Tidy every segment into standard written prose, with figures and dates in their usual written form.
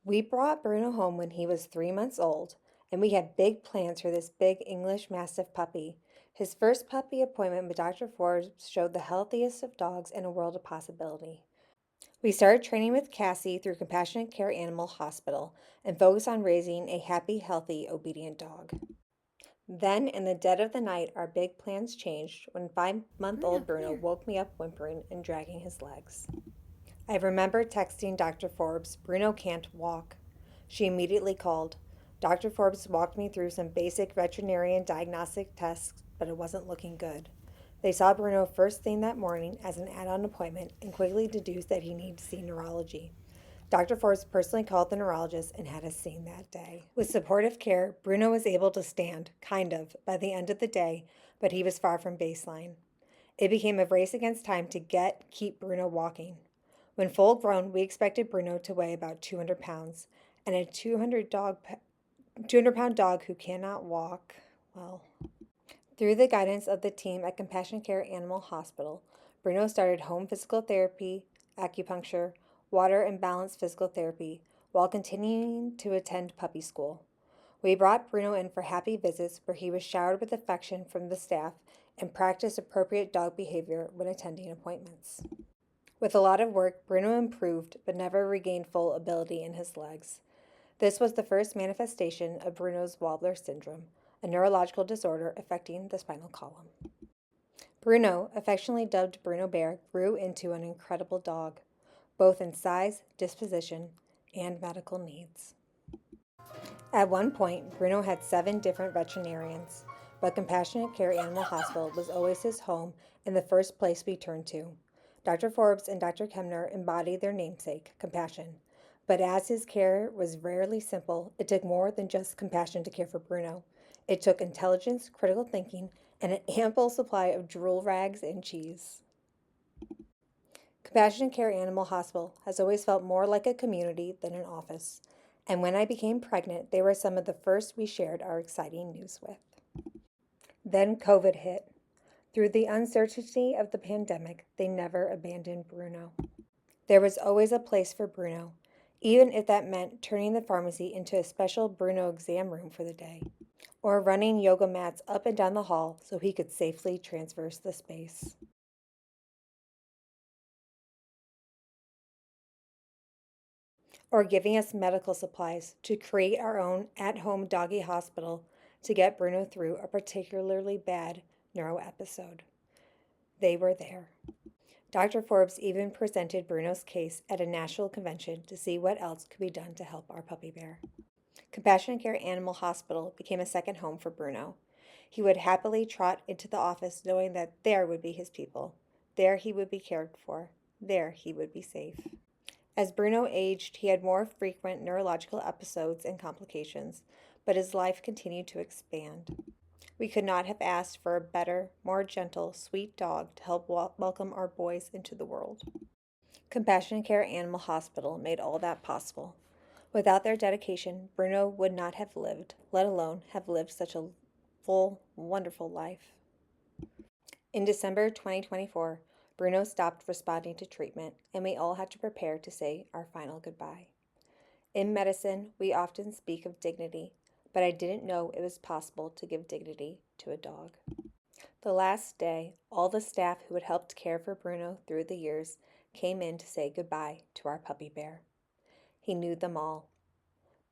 We brought Bruno home when he was 3 months old, and we had big plans for this big English Mastiff puppy. His first puppy appointment with Dr. Forbes showed the healthiest of dogs and a world of possibility. We started training with Cassie through Compassionate Care Animal Hospital and focused on raising a happy, healthy, obedient dog. Then, in the dead of the night, our big plans changed when 5-month-old Bruno woke me up whimpering and dragging his legs. I remember texting Dr. Forbes, "Bruno can't walk." She immediately called. Dr. Forbes walked me through some basic veterinarian diagnostic tests, but it wasn't looking good. They saw Bruno first thing that morning as an add-on appointment and quickly deduced that he needed to see neurology. Dr. Forbes personally called the neurologist and had us seen that day. With supportive care, Bruno was able to stand, kind of, by the end of the day, but he was far from baseline. It became a race against time to keep Bruno walking. When full grown, we expected Bruno to weigh about 200 pounds, and a 200-pound dog who cannot walk, well. Through the guidance of the team at Compassion Care Animal Hospital, Bruno started home physical therapy, acupuncture, water and balance physical therapy, while continuing to attend puppy school. We brought Bruno in for happy visits where he was showered with affection from the staff and practiced appropriate dog behavior when attending appointments. With a lot of work, Bruno improved but never regained full ability in his legs. This was the first manifestation of Bruno's Wobbler syndrome, a neurological disorder affecting the spinal column. Bruno, affectionately dubbed Bruno Bear, grew into an incredible dog, both in size, disposition, and medical needs. At one point, Bruno had 7 different veterinarians, but Compassionate Care Animal Hospital was always his home and the first place we turned to. Dr. Forbes and Dr. Kemner embodied their namesake, compassion. But as his care was rarely simple, it took more than just compassion to care for Bruno. It took intelligence, critical thinking, and an ample supply of drool rags and cheese. Compassionate Care Animal Hospital has always felt more like a community than an office. And when I became pregnant, they were some of the first we shared our exciting news with. Then COVID hit. Through the uncertainty of the pandemic, they never abandoned Bruno. There was always a place for Bruno, even if that meant turning the pharmacy into a special Bruno exam room for the day, or running yoga mats up and down the hall so he could safely traverse the space. Or giving us medical supplies to create our own at-home doggy hospital to get Bruno through a particularly bad neuro episode. They were there. Dr. Forbes even presented Bruno's case at a national convention to see what else could be done to help our puppy bear. Compassionate Care Animal Hospital became a second home for Bruno. He would happily trot into the office knowing that there would be his people. There he would be cared for. There he would be safe. As Bruno aged, he had more frequent neurological episodes and complications, but his life continued to expand. We could not have asked for a better, more gentle, sweet dog to help welcome our boys into the world. Compassionate Care Animal Hospital made all that possible. Without their dedication, Bruno would not have lived, let alone have lived such a full, wonderful life. In December 2024, Bruno stopped responding to treatment, and we all had to prepare to say our final goodbye. In medicine, we often speak of dignity, but I didn't know it was possible to give dignity to a dog. The last day, all the staff who had helped care for Bruno through the years came in to say goodbye to our puppy bear. He knew them all.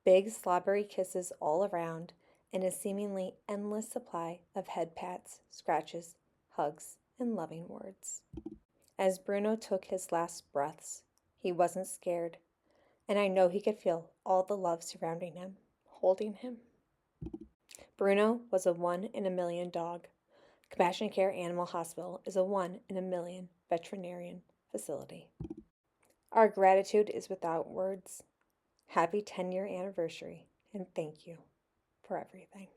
Big, slobbery kisses all around, and a seemingly endless supply of head pats, scratches, hugs, and loving words. As Bruno took his last breaths, he wasn't scared, and I know he could feel all the love surrounding him, holding him. Bruno was a 1 in a million dog. Compassionate Care Animal Hospital is a 1 in a million veterinarian facility. Our gratitude is without words. Happy 10-year anniversary, and thank you for everything.